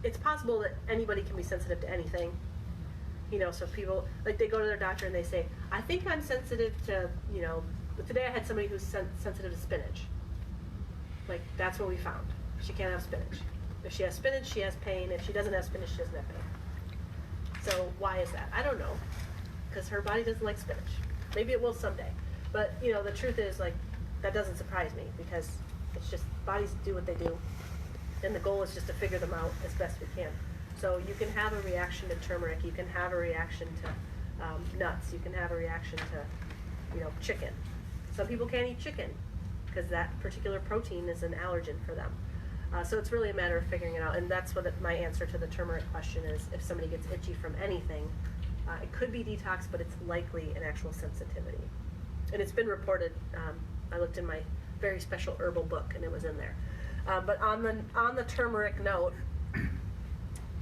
It's possible that anybody can be sensitive to anything. You know, so people, like they go to their doctor and they say, I think I'm sensitive to, you know, today I had somebody who's sensitive to spinach. Like, that's what we found. She can't have spinach. If she has spinach, she has pain. If she doesn't have spinach, she doesn't have pain. So why is that? I don't know. Because her body doesn't like spinach. Maybe it will someday. But, you know, the truth is, like, that doesn't surprise me because it's just bodies do what they do. And the goal is just to figure them out as best we can. So you can have a reaction to turmeric. You can have a reaction to nuts. You can have a reaction to, you know, chicken. Some people can't eat chicken because that particular protein is an allergen for them. So it's really a matter of figuring it out. And that's what my answer to the turmeric question is. If somebody gets itchy from anything, it could be detox, but it's likely an actual sensitivity. And it's been reported. I looked in my very special herbal book, and it was in there. But on the turmeric note,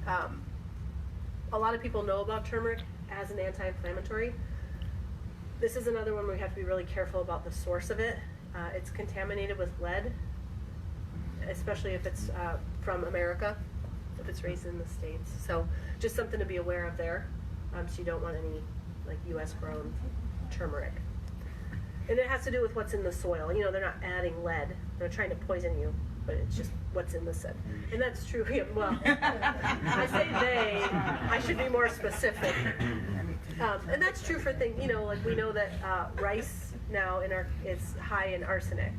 a lot of people know about turmeric as an anti-inflammatory. This is another one where we have to be really careful about the source of it. It's contaminated with lead, especially if it's from America, if it's raised in the States. So just something to be aware of there. So you don't want any like U.S. grown turmeric. And it has to do with what's in the soil. You know, they're not adding lead. They're trying to poison you, but it's just what's in the soil. And that's true. Well, I say they. I should be more specific. And that's true for things, you know, like we know that rice now is high in arsenic.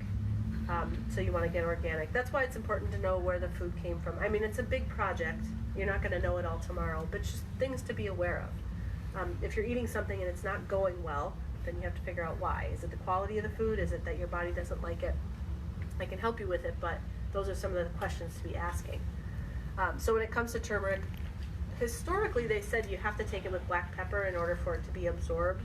So you want to get organic. That's why it's important to know where the food came from. I mean, it's a big project. You're not gonna know it all tomorrow, but just things to be aware of. If you're eating something and it's not going well, then you have to figure out why. Is it the quality of the food? Is it that your body doesn't like it? I can help you with it, but those are some of the questions to be asking. So when it comes to turmeric, historically they said you have to take it with black pepper in order for it to be absorbed.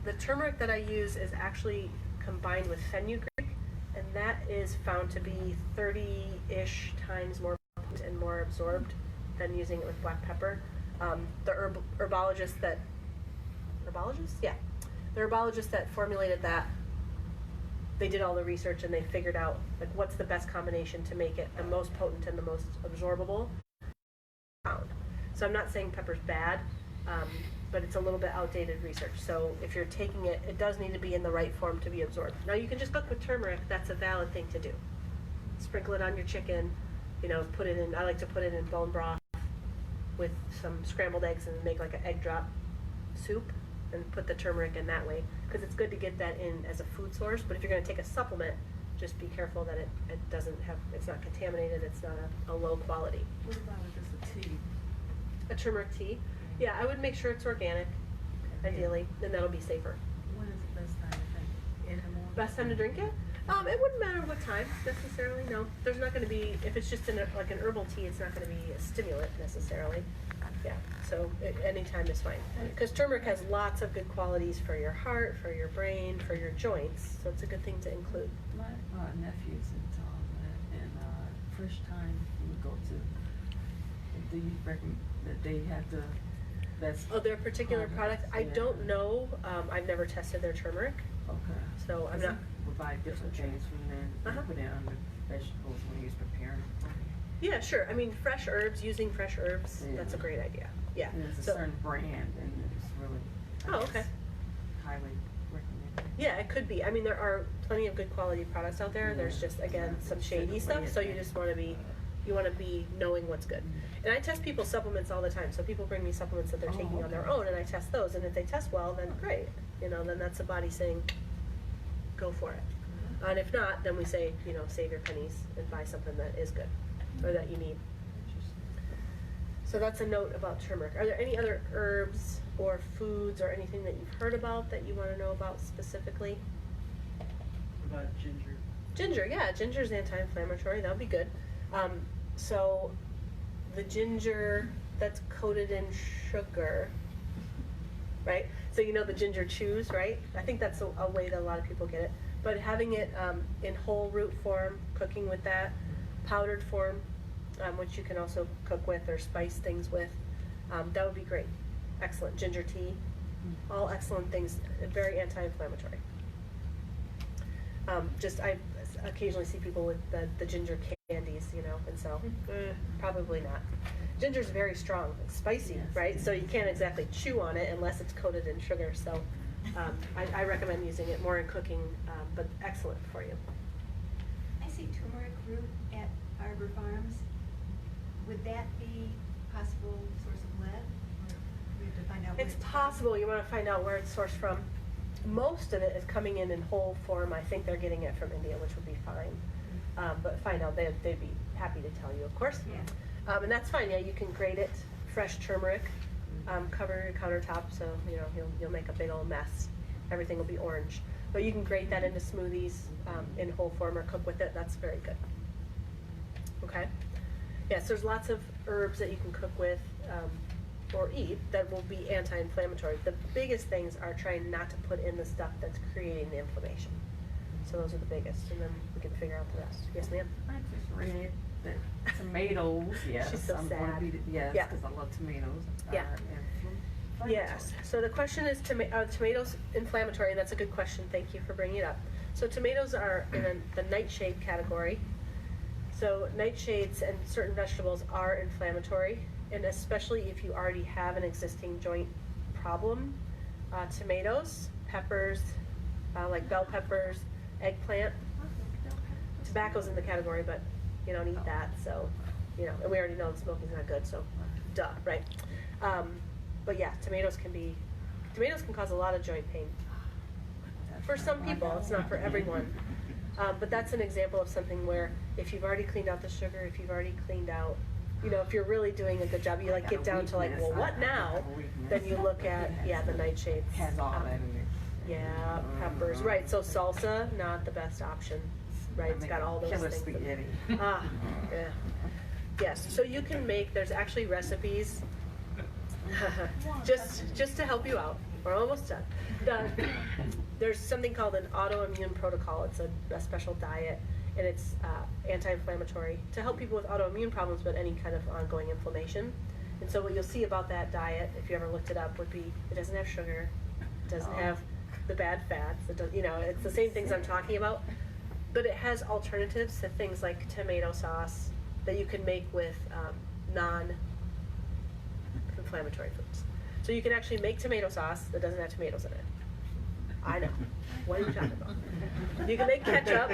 The turmeric that I use is actually combined with fenugreek, and that is found to be 30-ish times more potent and more absorbed than using it with black pepper. The herbologists that formulated that, they did all the research and they figured out like what's the best combination to make it the most potent and the most absorbable. So I'm not saying pepper's bad, but it's a little bit outdated research. So if you're taking it, it does need to be in the right form to be absorbed. Now you can just cook with turmeric. That's a valid thing to do. Sprinkle it on your chicken, you know, put it in, I like to put it in bone broth with some scrambled eggs and make like an egg drop soup and put the turmeric in that way, because it's good to get that in as a food source. But if you're going to take a supplement, just be careful that it doesn't have, it's not contaminated, it's not a low quality. What about just a tea? A turmeric tea? Yeah, I would make sure it's organic, ideally, and that'll be safer. When is the best time to drink it? In the morning? Best time to drink it? It wouldn't matter what time necessarily. No, there's not going to be, if it's just like an herbal tea, it's not going to be a stimulant necessarily. Yeah, so any time is fine. Because turmeric has lots of good qualities for your heart, for your brain, for your joints. So it's a good thing to include. My nephew's into all that, and first time he would go to, do you recommend that they have the best? Oh, their particular product? I don't know. I've never tested their turmeric. Okay. So I'm not. Provide different things from then. Uh-huh. Put it on the vegetables when he's preparing. Yeah, sure. I mean, fresh herbs, using fresh herbs, Yeah. that's a great idea. Yeah. There's a So, certain brand, and it's really. Oh, okay. Highly recommended. yeah, it could be. I mean, there are plenty of good quality products out there. Yeah. There's just, again, some shady stuff. So you just want to be knowing what's good. And I test people's supplements all the time. So people bring me supplements that they're taking on their own, and I test those. And if they test well, then great. You know, then that's the body saying, go for it. And if not, then we say, you know, save your pennies and buy something that is good or that you need. So that's a note about turmeric. Are there any other herbs or foods or anything that you've heard about that you want to know about specifically? What about ginger? Ginger, yeah, ginger's anti-inflammatory. That would be good. So the ginger that's coated in sugar, right? So you know the ginger chews, right? I think that's a way that a lot of people get it. But having it in whole root form, cooking with that, powdered form, which you can also cook with or spice things with, that would be great. Excellent. Ginger tea, all excellent things, very anti-inflammatory. I occasionally see people with the ginger candies, you know, and so probably not. Ginger's very strong. It's spicy, Yes. right? So you can't exactly chew on it unless it's coated in sugar. So I recommend using it more in cooking, but excellent for you. I see turmeric root at Arbor Farms. Would that be a possible source of lead? Or we have to find out where It's from? possible. You want to find out where it's sourced from. Most of it is coming in whole form. I think they're getting it from India, which would be fine. But find out. They'd be happy to tell you, of course. Yeah. And that's fine. Yeah, you can grate it, fresh turmeric, cover your countertop, so you know you'll make a big old mess. Everything will be orange. But you can grate that into smoothies in whole form or cook with it. That's very good. Okay. Yes, there's lots of herbs that you can cook with or eat that will be anti-inflammatory. The biggest things are trying not to put in the stuff that's creating the inflammation. So those are the biggest, and then we can figure out the rest. Yes, ma'am? I just read that tomatoes, yes. She's so I'm sad. going to be, yes, Yeah. because I love tomatoes. Yeah. Inflammatory. Yes. So the question is, tomatoes inflammatory? And that's a good question. Thank you for bringing it up. So tomatoes are in the nightshade category. So nightshades and certain vegetables are inflammatory, and especially if you already have an existing joint problem. Tomatoes, peppers, like bell peppers, eggplant. Tobacco's in the category, but you don't eat that, so, you know, and we already know the smoking's not good, so duh, right? But yeah, tomatoes can cause a lot of joint pain. For some people, it's not for everyone. But that's an example of something where if you've already cleaned out the sugar, if you've already cleaned out you know, if you're really doing a good job, you like get down to like, well, what now? Then you look at, yeah, the nightshades. Has all that in it. Yeah, peppers, right, so salsa, not the best option, right, it's got all those Killer things. spaghetti. Ah, yeah. Yes, so you can make, there's actually recipes, just to help you out, we're almost done. There's something called an Autoimmune Protocol, it's a special diet, and it's anti-inflammatory to help people with autoimmune problems, but any kind of ongoing inflammation. And so what you'll see about that diet, if you ever looked it up, would be, it doesn't have sugar, it doesn't have the bad fats, it does, you know, it's the same things I'm talking about, but it has alternatives to things like tomato sauce that you can make with non-inflammatory foods. So you can actually make tomato sauce that doesn't have tomatoes in it. I know. What are you talking about? You can make ketchup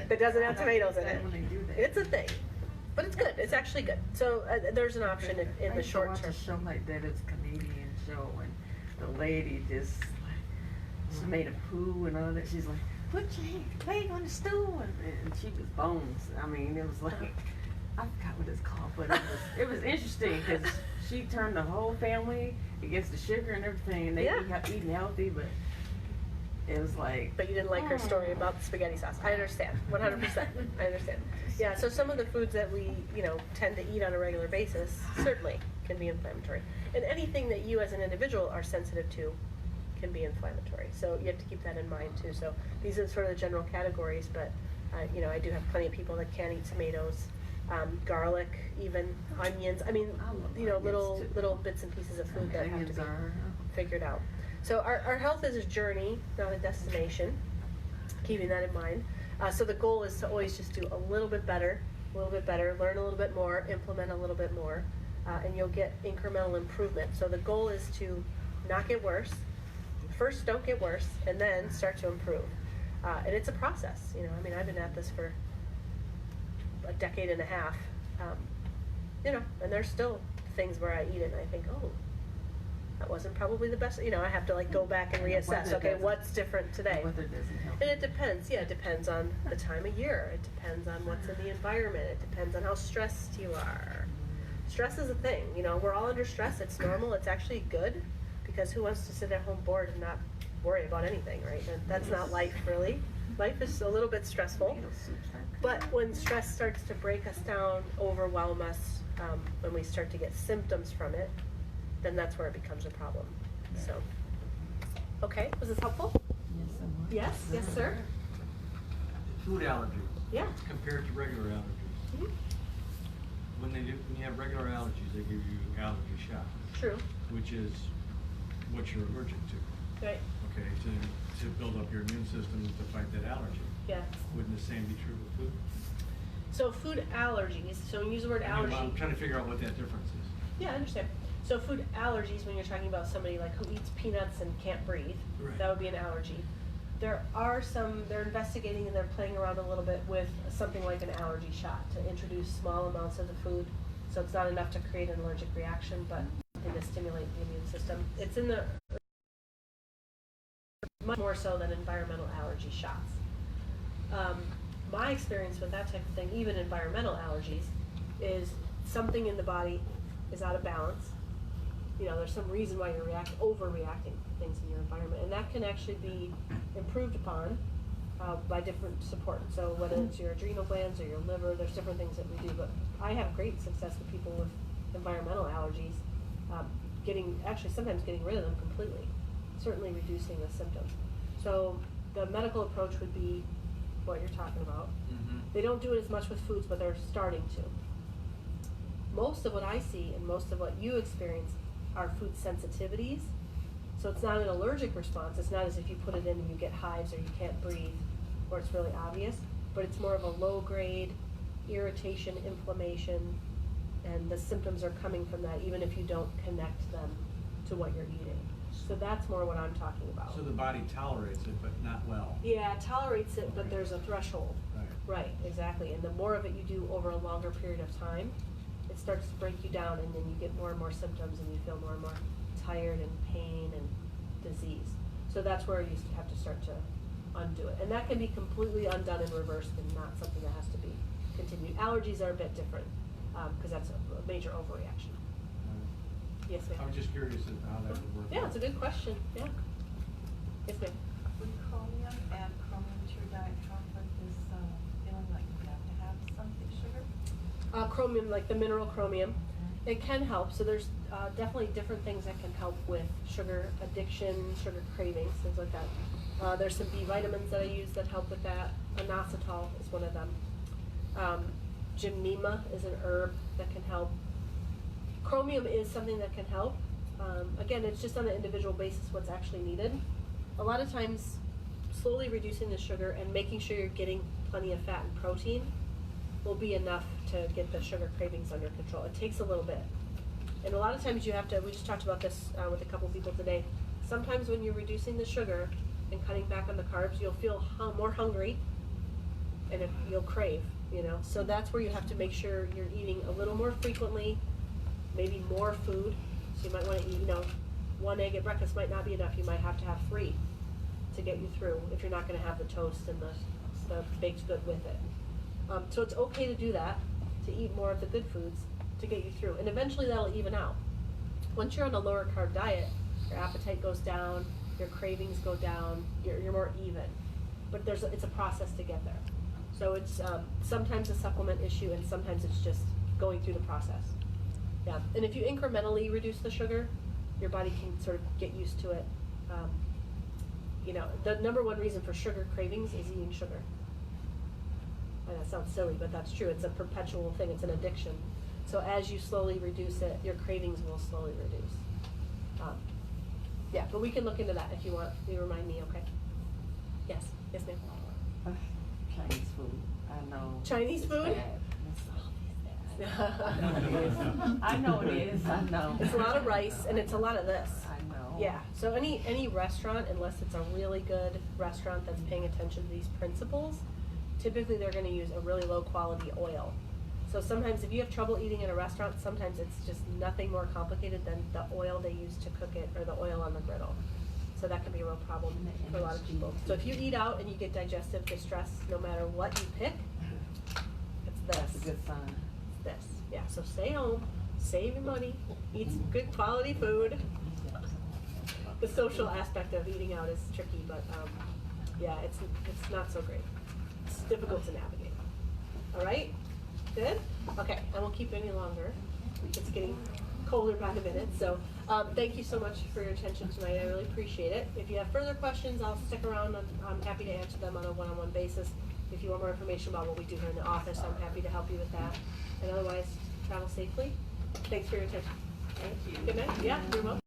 that doesn't have tomatoes in it. When they do that. It's a thing, but it's good. It's actually good. So there's an option in the short term. I used to watch a show like that. It's a Canadian show, and the lady just like she made a poo and all that. She's like, "Put your leg on the stool," and she was bones. I mean, it was like I forgot what it's called, but it was interesting because she turned the whole family against the sugar and everything, and they eating healthy, but. It was like. But you didn't like her story about the spaghetti sauce. I understand, 100%. I understand. Yeah. So some of the foods that we, you know, tend to eat on a regular basis certainly can be inflammatory, and anything that you as an individual are sensitive to can be inflammatory. So you have to keep that in mind too. So these are sort of the general categories, but you know, I do have plenty of people that can't eat tomatoes, garlic, even onions. I mean, you know, little bits and pieces of food that have to be figured out. So our health is a journey, not a destination, keeping that in mind. So the goal is to always just do a little bit better, learn a little bit more, implement a little bit more, and you'll get incremental improvement. So the goal is to not get worse. First, don't get worse, and then start to improve. And it's a process, you know. I mean, I've been at this for a decade and a half, you know, and there's still things where I eat it and I think, oh, that wasn't probably the best, you know, I have to like go back and reassess, okay, what's different today? Weather doesn't help. And it depends, yeah, it depends on the time of year, it depends on what's in the environment, it depends on how stressed you are. Stress is a thing, you know, we're all under stress, it's normal, it's actually good, because who wants to sit at home bored and not worry about anything, right? And that's not life, really. Life is a little bit stressful, but when stress starts to break us down, overwhelm us, when we start to get symptoms from it, then that's where it becomes a problem. So, okay, was this helpful? Yes, yes, sir. Food allergies. Yeah. Compared to regular allergies. Mm-hmm. When you have regular allergies, they give you allergy shots. True. Which is what you're allergic to. Right. Okay, to build up your immune system to fight that allergy. Yeah. Wouldn't the same be true with food? So food allergies, so when you use the word allergy. I'm trying to figure out what that difference is. Yeah, I understand. So food allergies, when you're talking about somebody like who eats peanuts and can't breathe, Right. that would be an allergy. There are some, they're investigating and they're playing around a little bit with something like an allergy shot to introduce small amounts of the food. So it's not enough to create an allergic reaction, but to stimulate the immune system. It's in the, much more so than environmental allergy shots. My experience with that type of thing, even environmental allergies, is something in the body is out of balance. You know, there's some reason why you're overreacting to things in your environment, and that can actually be improved upon by different support. So whether it's your adrenal glands or your liver, there's different things that we do. But I have great success with people with environmental allergies, sometimes getting rid of them completely, certainly reducing the symptoms. So the medical approach would be what you're talking about. Mm-hmm. They don't do it as much with foods, but they're starting to. Most of what I see and most of what you experience are food sensitivities. So it's not an allergic response. It's not as if you put it in and you get hives or you can't breathe or it's really obvious, but it's more of a low grade irritation, inflammation, and the symptoms are coming from that even if you don't connect them to what you're eating. So that's more what I'm talking about. So the body tolerates it, but not well. Yeah, it tolerates it, but there's a threshold. Right, exactly. And the more of it you do over a longer period of time, it starts to break you down, and then you get more and more symptoms, and you feel more and more tired and pain and disease. So that's where you have to start to undo it. And that can be completely undone and reversed and not something that has to be continued. Allergies are a bit different. because that's a major overreaction. Yes, I ma'am. was just curious as to how that would work. Yeah, it's a good question, yeah. Yes, ma'am. Would chromium add chromium to your diet conflict is feeling like you have to have something sugar? Chromium, like the mineral chromium, it can help. So there's definitely different things that can help with sugar addiction, sugar cravings, things like that. There's some B vitamins that I use that help with that. Inositol is one of them. Gymnema is an herb that can help. Chromium is something that can help. Again, it's just on an individual basis what's actually needed. A lot of times, slowly reducing the sugar and making sure you're getting plenty of fat and protein will be enough to get the sugar cravings under control. It takes a little bit. And a lot of times you have to, we just talked about this with a couple people today, sometimes when you're reducing the sugar and cutting back on the carbs, you'll feel more hungry and you'll crave, you know. So that's where you have to make sure you're eating a little more frequently, maybe more food. So you might want to eat, you know, 1 egg at breakfast might not be enough. You might have to have 3 to get you through if you're not going to have the toast and the baked good with it. So it's okay to do that, to eat more of the good foods to get you through. And eventually that'll even out. Once you're on a lower carb diet, your appetite goes down, your cravings go down, you're more even. But it's a process to get there. So it's sometimes a supplement issue and sometimes it's just going through the process. Yeah, and if you incrementally reduce the sugar, your body can sort of get used to it. You know, the number one reason for sugar cravings is eating sugar. And that sounds silly, but that's true. It's a perpetual thing. It's an addiction. So as you slowly reduce it, your cravings will slowly reduce. Yeah, but we can look into that if you want. You remind me, okay? Yes, yes, ma'am. Chinese food, I know. Chinese It's food? bad. I know it is, I know. It's a lot of rice and it's a lot of this. I know. Yeah, so any restaurant, unless it's a really good restaurant that's paying attention to these principles, typically they're going to use a really low quality oil. So sometimes if you have trouble eating in a restaurant, sometimes it's just nothing more complicated than the oil they use to cook it or the oil on the griddle. So that can be a real problem for a lot of people. So if you eat out and you get digestive distress, no matter what you pick, it's That's a this. good sign. This. Yeah, so stay home, save your money, eat some good quality food. The social aspect of eating out is tricky, but yeah, it's not so great. It's difficult to navigate. All right? Good? Okay, I won't keep it any longer. It's getting colder by the minute, so thank you so much for your attention tonight. I really appreciate it. If you have further questions, I'll stick around. I'm happy to answer them on a one-on-one basis. If you want more information about what we do here in the office, I'm happy to help you with that. And otherwise, travel safely. Thanks for your attention. Thank you. Good night. Yeah, you're welcome.